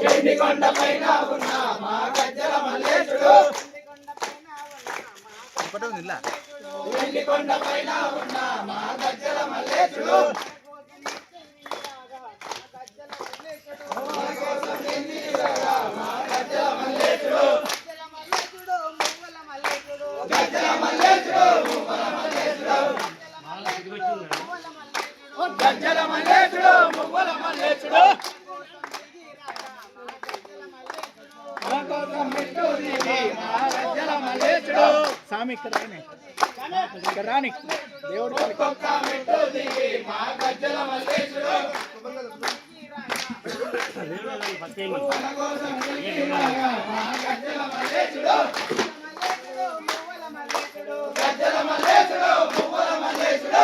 ఎండి కొండ పైన ఉన్న మా గజ్జల మల్లేశుడు ఎండి కొండ పైన ఉన్న మా గజ్జల మల్లేశుడు గజ్జల మల్లేశుడు మువ్వల మల్లేశుడు గజ్జల మల్లేశుడు స్వామి ఇక్కడ రాని దేవుడు మెట్టు దిగి మా గజ్జల మల్లేశుడు మన కోసం మా గజ్జల మల్లేశుడు గజ్జల మల్లేశుడు మువ్వల మల్లేశుడు